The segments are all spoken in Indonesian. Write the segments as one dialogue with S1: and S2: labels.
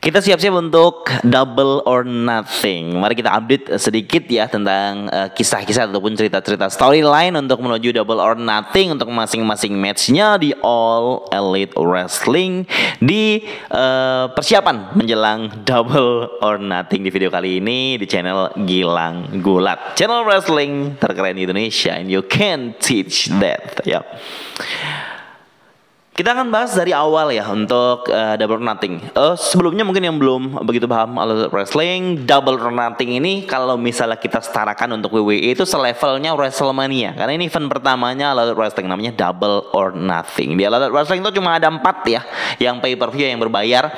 S1: Kita siap-siap untuk Double or Nothing. Mari kita update sedikit ya tentang kisah-kisah ataupun cerita-cerita storyline untuk menuju Double or Nothing untuk masing-masing matchnya di All Elite Wrestling di persiapan menjelang Double or Nothing di video kali ini di channel Gilang Gulat, channel wrestling terkeren di Indonesia, and you can teach that ya. Kita akan bahas dari awal ya untuk Double or Nothing. Sebelumnya mungkin yang belum begitu paham All Elite Wrestling, Double or Nothing ini kalau misalnya kita setarakan untuk WWE itu selevelnya WrestleMania. Karena ini event pertamanya All Elite Wrestling, namanya Double or Nothing. Di All Elite Wrestling itu cuma ada 4 ya, yang pay per view yang berbayar.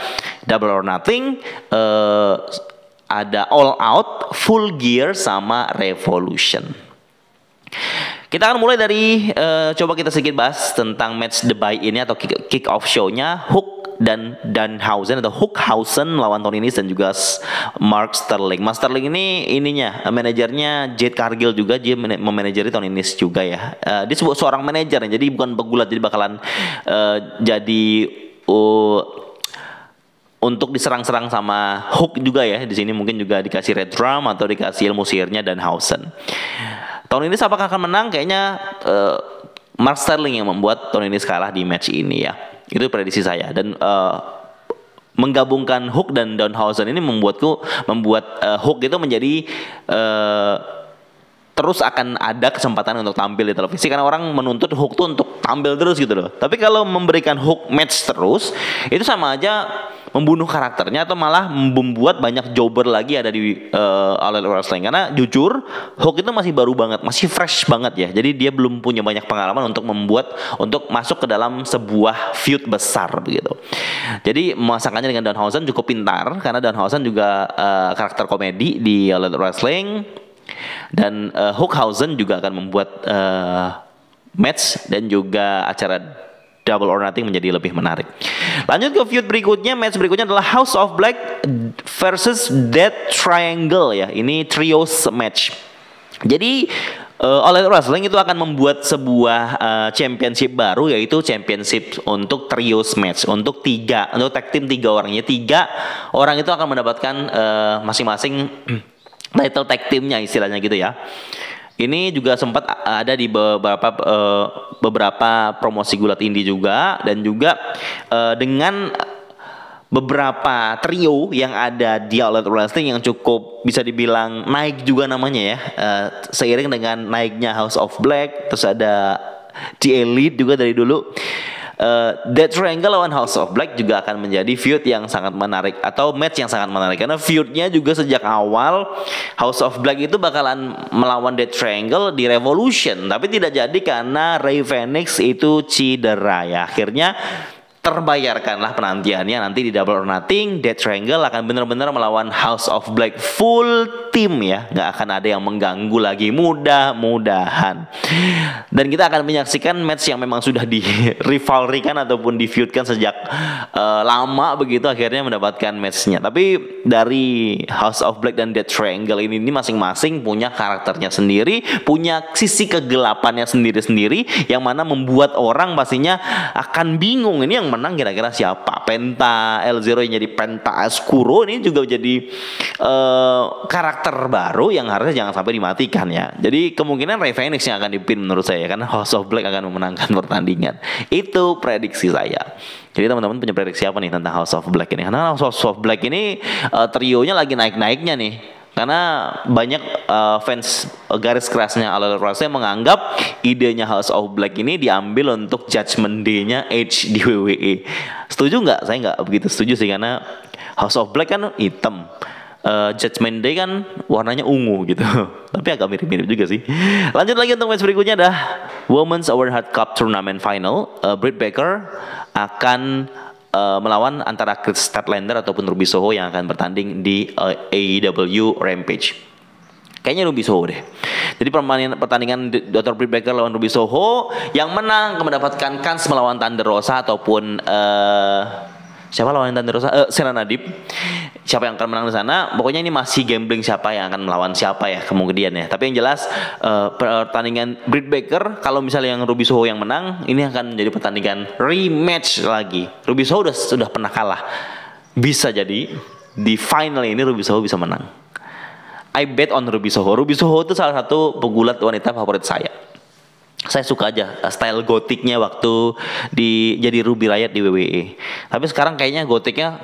S1: Double or Nothing, ada All Out, Full Gear, sama Revolution. Kita akan mulai dari coba kita sedikit bahas tentang match The Buy ini atau kick off show-nya Hook dan Danhausen atau Hookhausen melawan Tony Nese dan juga Mark Sterling. Mark Sterling ini manajernya Jade Cargill juga, dia memanajeri Tony Nese juga ya. Dia seorang manajer, jadi bukan pegulat, jadi bakalan jadi untuk diserang-serang sama Hook juga ya. Di sini mungkin juga dikasih red drum atau dikasih ilmu sihirnya Danhausen. Tony Nese apakah akan menang? Kayaknya Mark Sterling yang membuat Tony Nese kalah di match ini ya. Itu prediksi saya. Dan menggabungkan Hook dan Danhausen ini membuat Hook itu menjadi terus akan ada kesempatan untuk tampil di televisi karena orang menuntut Hook tuh untuk tampil terus gitu loh. Tapi kalau memberikan Hook match terus, itu sama aja membunuh karakternya atau malah membuat banyak jobber lagi ada di All Elite Wrestling. Karena jujur Hook itu masih baru banget, masih fresh banget ya. Jadi dia belum punya banyak pengalaman untuk masuk ke dalam sebuah feud besar begitu. Jadi masakannya dengan Danhausen cukup pintar karena Danhausen juga karakter komedi di All Elite Wrestling. Dan Hookhausen juga akan membuat match dan juga acara Double or Nothing menjadi lebih menarik. Lanjut ke feud berikutnya. Match berikutnya adalah House of Black versus Death Triangle ya. Ini trios match. Jadi All Elite Wrestling itu akan membuat sebuah championship baru, yaitu championship untuk trios match untuk tag team 3 orangnya. 3 orang itu akan mendapatkan masing-masing title tag teamnya istilahnya gitu ya. Ini juga sempat ada di beberapa promosi gulat indie juga, dan juga dengan beberapa trio yang ada di All Elite Wrestling yang cukup bisa dibilang naik juga namanya ya, seiring dengan naiknya House of Black, terus ada The Elite juga dari dulu. Death Triangle lawan House of Black juga akan menjadi feud yang sangat menarik atau match yang sangat menarik karena feudnya juga sejak awal House of Black itu bakalan melawan Death Triangle di Revolution, tapi tidak jadi karena Rey Fenix itu cedera ya. Akhirnya terbayarkanlah penantiannya nanti di Double or Nothing. Death Triangle akan benar-benar melawan House of Black full tim ya, nggak akan ada yang mengganggu lagi, mudah-mudahan. Dan kita akan menyaksikan match yang memang sudah di rivalrikan ataupun di feudkan sejak lama begitu, akhirnya mendapatkan matchnya. Tapi dari House of Black dan Death Triangle ini masing-masing punya karakternya sendiri, punya sisi kegelapannya sendiri-sendiri yang mana membuat orang pastinya akan bingung ini yang menang kira-kira siapa. Penta El-Zero yang jadi Penta Escuro ini juga jadi karakter baru yang harusnya jangan sampai dimatikan ya. Jadi kemungkinan Rey Fenix yang akan dipin menurut saya karena House of Black akan memenangkan pertandingan. Itu prediksi saya. Jadi teman-teman punya prediksi apa nih tentang House of Black ini? Karena House of Black ini trionya lagi naik-naiknya nih. Karena banyak fans garis kerasnya All Elite Wrestling menganggap idenya House of Black ini diambil untuk Judgment Day-nya Edge di WWE. Setuju nggak? Saya nggak begitu setuju sih karena House of Black kan hitam, Judgment Day kan warnanya ungu gitu. Tapi agak mirip-mirip juga sih. Lanjut lagi untuk match berikutnya ada Women's Overhead Cup Tournament Final. Britt Baker akan melawan antara Chris Statlander ataupun Ruby Soho yang akan bertanding di AEW Rampage. Kayaknya Ruby Soho deh. Jadi pertandingan Dr. Britt Baker lawan Ruby Soho, yang menang mendapatkan kans melawan Thunder Rosa ataupun siapa lawan Thunder Rosa? Serena Deeb. Siapa yang akan menang di sana? Pokoknya ini masih gambling siapa yang akan melawan siapa ya kemungkinan ya. Tapi yang jelas pertandingan Britt Baker, kalau misalnya yang Ruby Soho yang menang, ini akan menjadi pertandingan rematch lagi. Ruby Soho sudah pernah kalah bisa jadi di final ini Ruby Soho bisa menang. I bet on Ruby Soho. Ruby Soho itu salah satu pegulat wanita favorit saya. Saya suka aja style gotiknya waktu jadi Ruby Riot di WWE. Tapi sekarang kayaknya gotiknya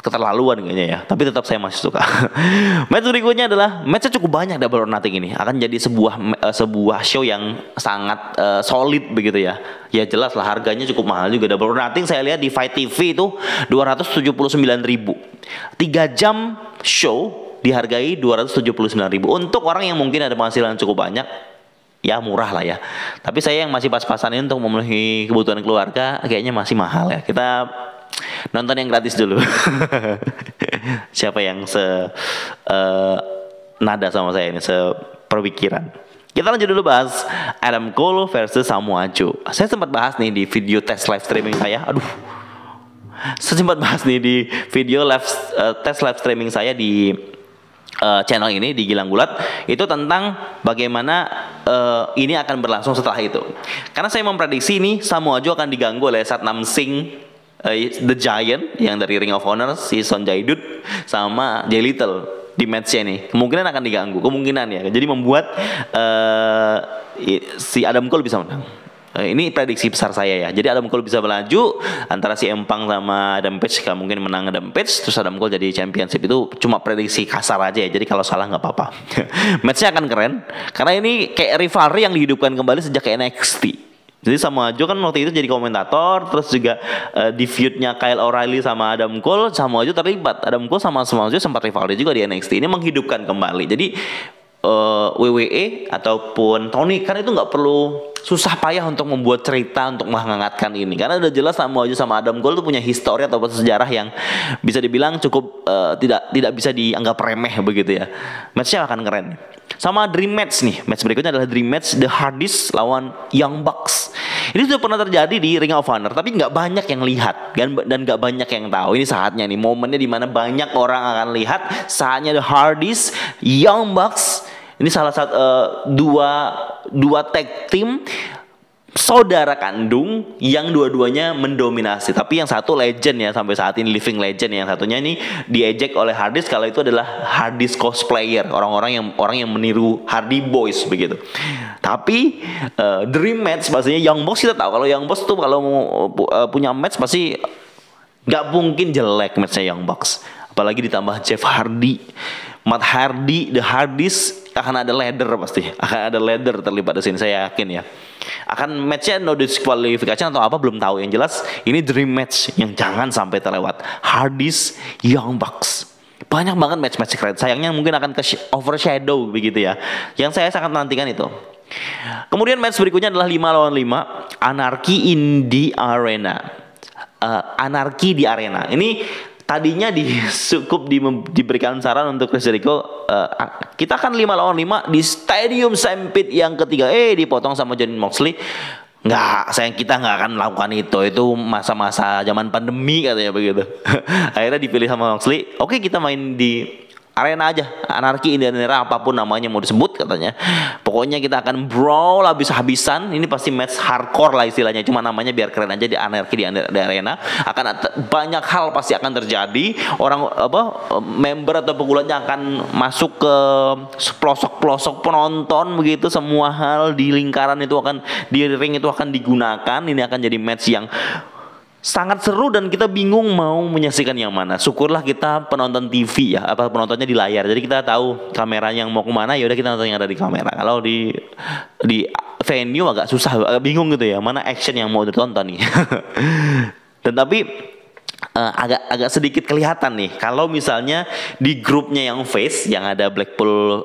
S1: keterlaluan kayaknya ya. Tapi tetap saya masih suka. Match berikutnya adalah matchnya cukup banyak Double or Nothing ini. Akan jadi sebuah show yang sangat solid begitu ya. Ya jelas lah harganya cukup mahal juga. Double or Nothing saya lihat di Fight TV itu 279.000. 3 jam show dihargai 279.000. Untuk orang yang mungkin ada penghasilan cukup banyak, ya murah lah ya. Tapi saya yang masih pas-pasan ini untuk memenuhi kebutuhan keluarga kayaknya masih mahal ya. Kita nonton yang gratis dulu. Siapa yang nada sama saya ini, seperpikiran. Kita lanjut dulu bahas Adam Cole versus Samoa Joe. Saya sempat bahas nih di video tes live streaming saya. Saya sempat bahas nih di video tes live streaming saya di channel ini di Gilang Gulat itu tentang bagaimana ini akan berlangsung setelah itu. Karena saya memprediksi ini Samoa Joe akan diganggu oleh Satnam Singh The Giant yang dari Ring of Honor, si Sonjay Dutt sama Jay Little di matchnya ini kemungkinan akan diganggu, kemungkinan ya. Jadi membuat si Adam Cole bisa menang. Ini prediksi besar saya ya. Jadi Adam Cole bisa melaju antara si Empang sama Adam Page, mungkin menang Adam Page, terus Adam Cole jadi championship. Itu cuma prediksi kasar aja ya. Jadi kalau salah nggak apa-apa. Matchnya akan keren karena ini kayak rivalry yang dihidupkan kembali sejak NXT. Jadi Samoa Joe kan waktu itu jadi komentator, terus juga di feud-nya Kyle O'Reilly sama Adam Cole, Samoa Joe terlibat. Adam Cole sama Samoa Joe sempat rivalry juga di NXT. Ini menghidupkan kembali. Jadi WWE ataupun Tony Khan itu nggak perlu susah payah untuk membuat cerita untuk menghangatkan ini, karena udah jelas Samoa Joe sama Adam Cole itu punya histori atau sejarah yang bisa dibilang cukup tidak bisa dianggap remeh begitu ya. Matchnya akan keren. Sama Dream Match nih, match berikutnya adalah Dream Match The Hardys lawan Young Bucks. Ini sudah pernah terjadi di Ring of Honor, tapi nggak banyak yang lihat dan nggak banyak yang tahu. Ini saatnya nih, momennya di mana banyak orang akan lihat. Saatnya The Hardys, Young Bucks. Ini salah satu dua tag team saudara kandung yang dua-duanya mendominasi. Tapi yang satu legend ya sampai saat ini, living legend. Yang satunya ini diejek oleh Hardys kalau itu adalah Hardys cosplayer, orang yang meniru Hardy Boys begitu. Tapi Dream Match pastinya Young Bucks, kita tahu kalau Young Bucks tuh kalau mau punya match pasti nggak mungkin jelek matchnya Young Bucks. Apalagi ditambah Jeff Hardy, Matt Hardy, The Hardys, akan ada ladder pasti. Akan ada ladder terlibat di sini, saya yakin ya. Akan matchnya no disqualification atau apa belum tahu. Yang jelas ini dream match yang jangan sampai terlewat. Hardys, Young Bucks. Banyak banget match-match keren. Sayangnya mungkin akan overshadow begitu ya. Yang saya sangat menantikan itu. Kemudian match berikutnya adalah 5 lawan 5 Anarchy in the Arena. Anarchy di Arena. Ini tadinya cukup diberikan saran untuk Chris Jericho, kita kan 5 lawan 5 di Stadium Stampede yang ketiga, dipotong sama Jon Moxley. Kita nggak akan melakukan itu masa-masa zaman pandemi katanya begitu. Akhirnya dipilih sama Moxley. Oke, kita main di arena aja, Anarchy in the Arena, apapun namanya mau disebut katanya. Pokoknya kita akan brawl habis-habisan. Ini pasti match hardcore lah istilahnya. Cuma namanya biar keren aja, di Anarchy di Arena. Akan banyak hal pasti akan terjadi. Orang member atau pegulatnya akan masuk ke pelosok-pelosok penonton begitu. Semua hal di lingkaran itu akan, di ring itu akan digunakan. Ini akan jadi match yang sangat seru dan kita bingung mau menyaksikan yang mana. Syukurlah kita penonton TV ya, penontonnya di layar. Jadi kita tahu kameranya yang mau kemana, ya udah kita nonton yang ada di kamera. Kalau di venue agak susah, agak bingung gitu ya, mana action yang mau ditonton nih. Dan tapi agak sedikit kelihatan nih kalau misalnya di grupnya yang face yang ada Blackpool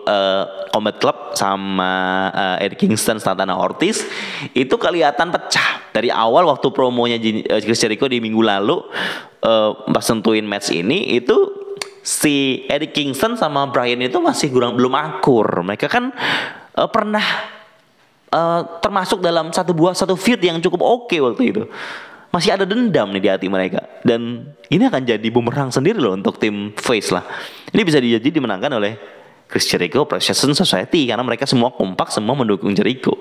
S1: Combat Club sama Eddie Kingston, Santana Ortiz, itu kelihatan pecah dari awal waktu promonya Chris Jericho di minggu lalu. Pas sentuhin match ini itu si Eddie Kingston sama Bryan itu masih belum akur. Mereka kan pernah termasuk dalam satu feud yang cukup oke waktu itu. Masih ada dendam nih di hati mereka. Dan ini akan jadi bumerang sendiri loh untuk tim face lah. Ini bisa jadi dimenangkan oleh Chris Jericho, Precision Society, karena mereka semua kompak, semua mendukung Jericho.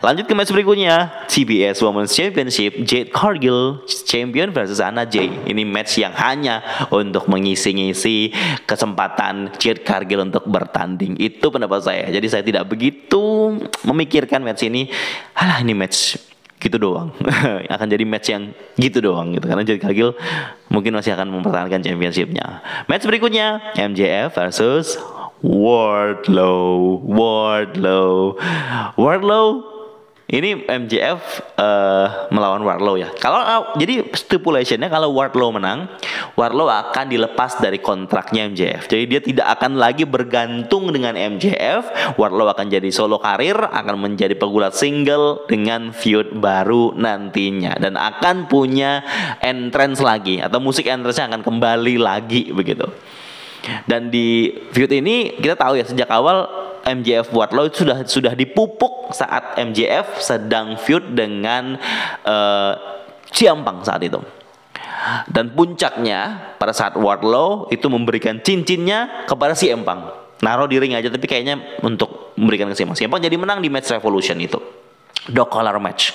S1: Lanjut ke match berikutnya, TBS Women's Championship, Jade Cargill champion versus Anna Jay. Ini match yang hanya untuk mengisi-ngisi kesempatan Jade Cargill untuk bertanding. Itu pendapat saya. Jadi saya tidak begitu memikirkan match ini. Alah, ini match gitu doang. Akan jadi match yang gitu doang gitu, karena Jade Cargill mungkin masih akan mempertahankan championshipnya. Match berikutnya, MJF versus Wardlow. Ini MJF melawan Wardlow ya. Jadi stipulationnya kalau Wardlow menang, Wardlow akan dilepas dari kontraknya MJF. Jadi dia tidak akan lagi bergantung dengan MJF. Wardlow akan jadi solo karir, akan menjadi pegulat single dengan feud baru nantinya, dan akan punya entrance lagi, atau musik entrance-nya akan kembali lagi begitu. Dan di feud ini kita tahu ya, sejak awal MJF Wardlow itu sudah dipupuk saat MJF sedang feud dengan Ciampang saat itu. Dan puncaknya pada saat Wardlow itu memberikan cincinnya kepada si Empang. Naruh di ring aja, tapi kayaknya untuk memberikan ke si Empang. Jadi menang di match Revolution itu, dog collar match.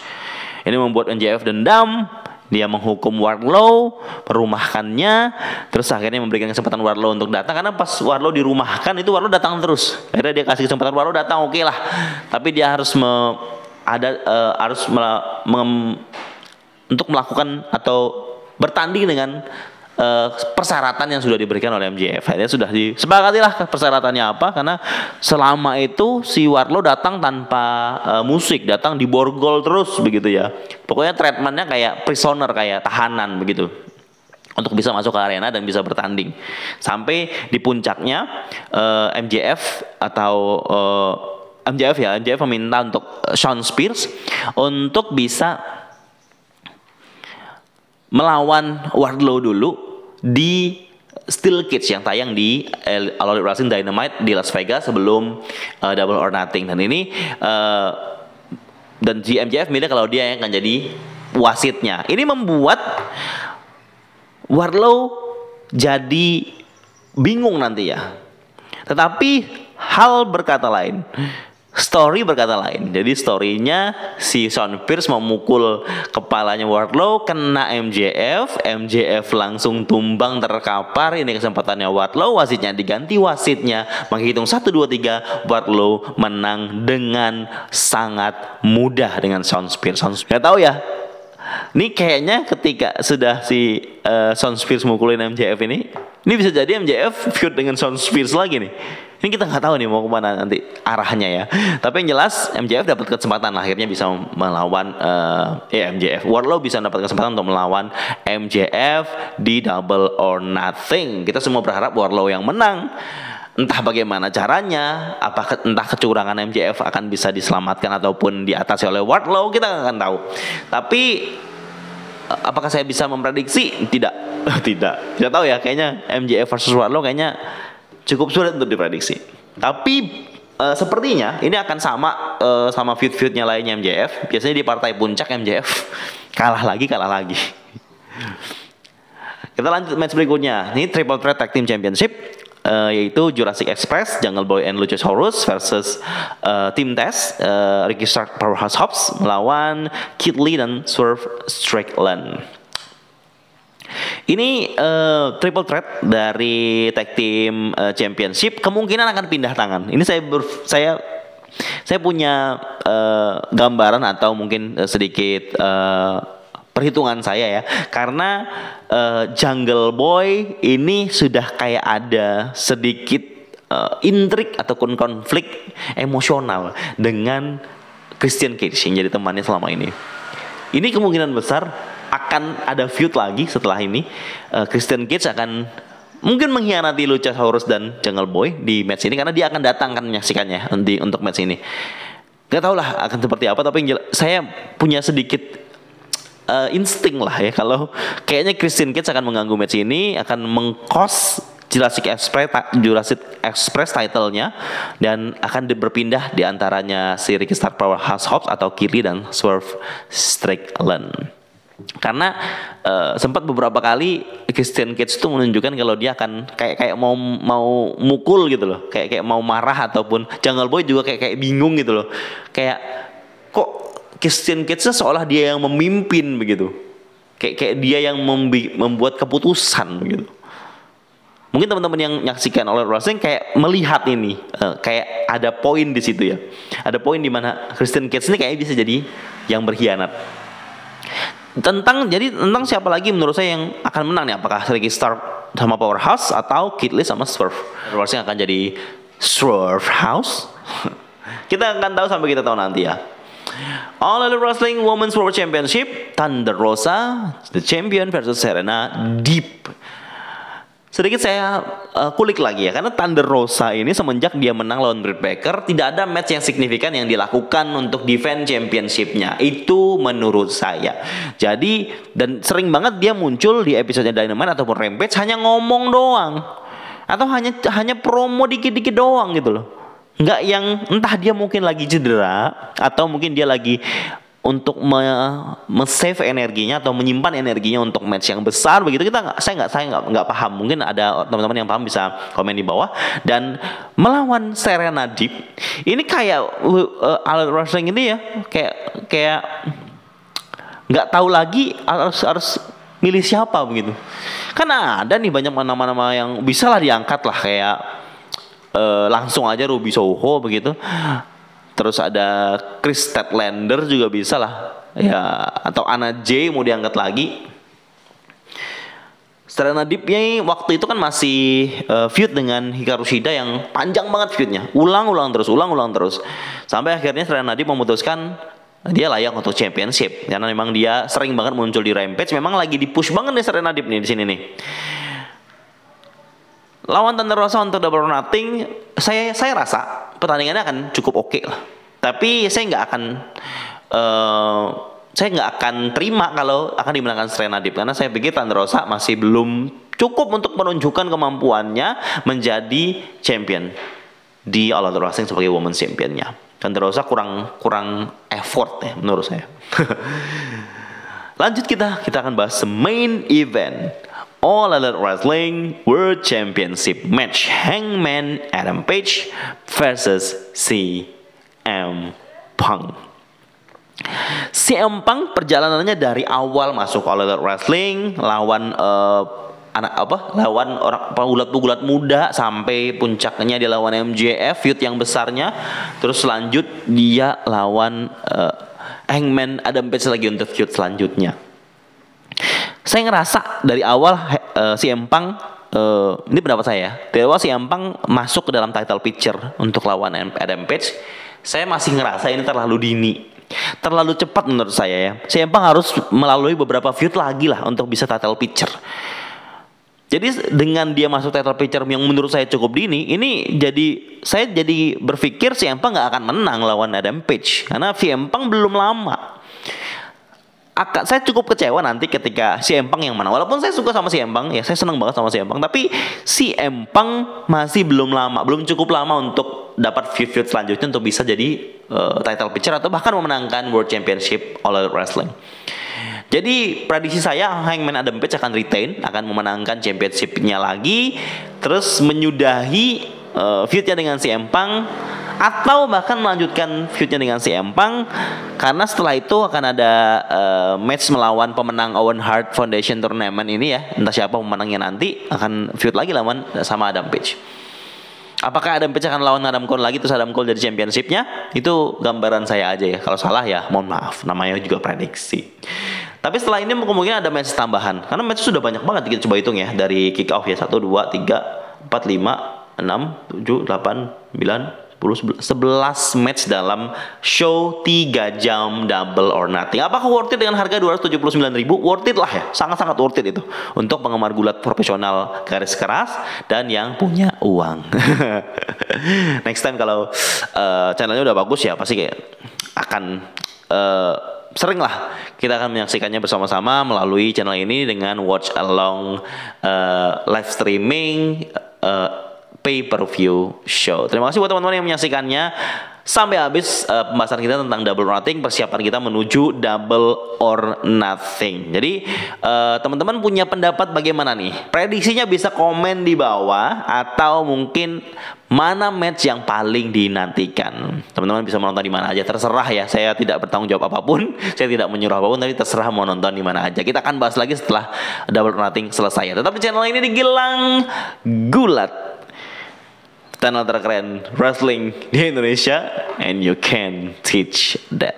S1: Ini membuat MJF dendam. Dia menghukum Wardlow, merumahkannya, terus akhirnya memberikan kesempatan Wardlow untuk datang. Karena pas Wardlow dirumahkan itu Wardlow datang terus. Akhirnya dia kasih kesempatan Wardlow datang, oke lah. Tapi dia harus untuk melakukan atau bertanding dengan persyaratan yang sudah diberikan oleh MJF. Akhirnya sudah disepakatilah persyaratannya apa, karena selama itu si Wardlow datang tanpa musik, datang di borgol terus begitu ya. Pokoknya treatmentnya kayak prisoner, kayak tahanan begitu, untuk bisa masuk ke arena dan bisa bertanding. Sampai di puncaknya MJF meminta untuk Shawn Spears untuk bisa melawan Wardlow dulu di Steel Cage yang tayang di All Elite Wrestling Dynamite di Las Vegas sebelum Double or Nothing. Dan ini dan MJF milih kalau dia yang akan jadi wasitnya. Ini membuat Wardlow jadi bingung nanti ya. Tetapi story berkata lain. Jadi storynya si Shawn Spears memukul kepalanya Wardlow, kena MJF langsung tumbang terkapar. Ini kesempatannya Wardlow, wasitnya diganti, wasitnya menghitung 1, 2, 3, Wardlow menang dengan sangat mudah dengan Shawn Spears. Gak tahu ya, ini kayaknya ketika sudah si Shawn Spears mukulin MJF ini bisa jadi MJF feud dengan Shawn Spears lagi nih. Ini kita nggak tahu nih mau kemana nanti arahnya ya. Tapi yang jelas MJF dapat kesempatan, akhirnya bisa melawan Wardlow bisa dapat kesempatan untuk melawan MJF di Double or Nothing. Kita semua berharap Wardlow yang menang. Entah bagaimana caranya, entah kecurangan MJF akan bisa diselamatkan ataupun diatasi oleh Wardlow, kita nggak akan tahu. Tapi apakah saya bisa memprediksi? Tidak tahu ya. Kayaknya MJF versus Wardlow kayaknya cukup sulit untuk diprediksi. Tapi sepertinya ini akan sama feud-feudnya lainnya MJF. Biasanya di partai puncak MJF kalah lagi. Kita lanjut match berikutnya. Ini Triple Threat Tag Team Championship, yaitu Jurassic Express, Jungle Boy and Luchasaurus versus Team Taz, Ricky Starks, Powerhouse Hobbs melawan Keith Lee dan Swerve Strickland. Ini triple threat dari Tag Team Championship kemungkinan akan pindah tangan. Ini saya punya gambaran atau mungkin sedikit perhitungan saya ya. Karena Jungle Boy ini sudah kayak ada sedikit intrik ataupun konflik emosional dengan Christian Cage yang jadi temannya selama ini. Ini kemungkinan besar akan ada feud lagi setelah ini. Christian Cage akan mungkin mengkhianati Luchasaurus dan Jungle Boy di match ini, karena dia akan datang kan menyaksikannya untuk match ini. Gak tau lah akan seperti apa, tapi saya punya sedikit insting lah ya, kalau kayaknya Christian Cage akan mengganggu match ini, akan mengkos Jurassic Express title-nya, dan akan berpindah di antaranya si Ricky Starks, Powerhouse Hobbs atau Keith Lee dan Swerve Strickland. Karena sempat beberapa kali Christian Cage itu menunjukkan kalau dia akan kayak mau mukul gitu loh, kayak mau marah, ataupun Jungle Boy juga kayak bingung gitu loh, kayak kok Christian Cage seolah dia yang memimpin begitu. Kayak dia yang membuat keputusan begitu. Mungkin teman-teman yang menyaksikan All Elite Wrestling kayak melihat ini, kayak ada poin di situ ya. Ada poin di mana Christian Cage ini kayak bisa jadi yang berkhianat. Tentang siapa lagi menurut saya yang akan menang nih? Apakah Ricky Stark sama Powerhouse atau Kid Lee sama Swerve? Wrestling akan jadi Swerve House. Kita akan tahu sampai kita tahu nanti ya. All Elite Wrestling Women's World Championship, Thunder Rosa, the champion versus Serena Deeb. Sedikit saya kulik lagi ya, karena Thunder Rosa ini semenjak dia menang lawan Britt Baker, tidak ada match yang signifikan yang dilakukan untuk defend championship-nya. Itu menurut saya. Jadi, dan sering banget dia muncul di episode Dynamite ataupun Rampage hanya ngomong doang. Atau hanya promo dikit-dikit doang gitu loh. Nggak yang entah dia mungkin lagi cedera atau mungkin dia lagi untuk save energinya atau menyimpan energinya untuk match yang besar begitu. Saya nggak paham. Mungkin ada teman-teman yang paham bisa komen di bawah. Dan melawan Serena Deeb ini kayak All Elite Wrestling ini ya kayak nggak tahu lagi harus milih siapa begitu. Karena ada nih banyak nama-nama yang bisa lah diangkat lah, kayak langsung aja Ruby Soho begitu. Terus ada Chris Statlander juga bisa lah ya, atau Anna Jay mau diangkat lagi. Serena Deeb ini waktu itu kan masih feud dengan Hikaru Shida yang panjang banget feudnya, ulang-ulang terus sampai akhirnya Serena Deeb memutuskan dia layak untuk championship karena memang dia sering banget muncul di Rampage. Memang lagi di-push banget nih Serena Deeb nih di sini nih. Lawan Thunder Rosa untuk Double or Nothing, saya rasa pertandingannya akan cukup oke lah. Tapi saya nggak akan terima kalau akan dimenangkan Serena Deeb, karena saya pikir Thunder Rosa masih belum cukup untuk menunjukkan kemampuannya menjadi champion di All Elite Wrestling sebagai Women's Championnya. Thunder Rosa kurang effort ya menurut saya. Lanjut kita akan bahas main event All Elite Wrestling World Championship match, Hangman Adam Page versus CM Punk. CM Punk perjalanannya dari awal masuk All Elite Wrestling lawan lawan orang pegulat-pegulat muda sampai puncaknya dia lawan MJF, feud yang besarnya. Terus lanjut dia lawan Hangman Adam Page lagi untuk feud selanjutnya. Saya ngerasa dari awal CM Punk, ini pendapat saya, dari awal CM Punk masuk ke dalam title picture untuk lawan Adam Page, saya masih ngerasa ini terlalu dini, terlalu cepat menurut saya ya. CM Punk harus melalui beberapa feud lagi lah untuk bisa title picture. Jadi dengan dia masuk title picture yang menurut saya cukup dini, ini saya jadi berpikir CM Punk nggak akan menang lawan Adam Page karena CM Punk belum lama. Saya cukup kecewa nanti ketika CM Punk yang menang. Walaupun saya suka sama CM Punk ya, saya senang banget sama CM Punk, tapi CM Punk masih belum cukup lama untuk dapat feud selanjutnya untuk bisa jadi title picture atau bahkan memenangkan World Championship All Elite Wrestling. Jadi prediksi saya Hangman Adam Page akan retain, akan memenangkan championship-nya lagi, terus menyudahi feud-nya dengan CM Punk, atau bahkan melanjutkan feud-nya dengan CM Punk, karena setelah itu akan ada match melawan pemenang Owen Hart Foundation Tournament ini ya. Entah siapa pemenangnya nanti, akan feud lagi lawan sama Adam Page. Apakah Adam Page akan lawan Adam Cole lagi terus Adam Cole jadi championship-nya? Itu gambaran saya aja ya. Kalau salah ya mohon maaf, namanya juga prediksi. Tapi setelah ini kemungkinan ada match tambahan, karena match sudah banyak banget, kita coba hitung ya, dari kick off ya, 1, 2, 3, 4, 5, 6, 7, 8, 9, 10, 11 match dalam show 3 jam Double or Nothing. Apakah worth it dengan harga 279.000? Worth it lah ya, sangat-sangat worth it itu untuk penggemar gulat profesional garis keras dan yang punya uang. Next time kalau channelnya udah bagus ya, pasti kayak akan sering lah kita akan menyaksikannya bersama-sama melalui channel ini dengan watch along live streaming pay-per-view show. Terima kasih buat teman-teman yang menyaksikannya sampai habis pembahasan kita tentang Double or Nothing, persiapan kita menuju Double or Nothing. Jadi teman-teman punya pendapat bagaimana nih? Prediksinya bisa komen di bawah, atau mungkin mana match yang paling dinantikan. Teman-teman bisa menonton di mana aja, terserah ya. Saya tidak bertanggung jawab apapun, saya tidak menyuruh apapun, tapi terserah mau nonton di mana aja. Kita akan bahas lagi setelah Double or Nothing selesai. Tetap di channel ini di Gilang Gulat, channel terkeren wrestling di Indonesia, and you can teach that.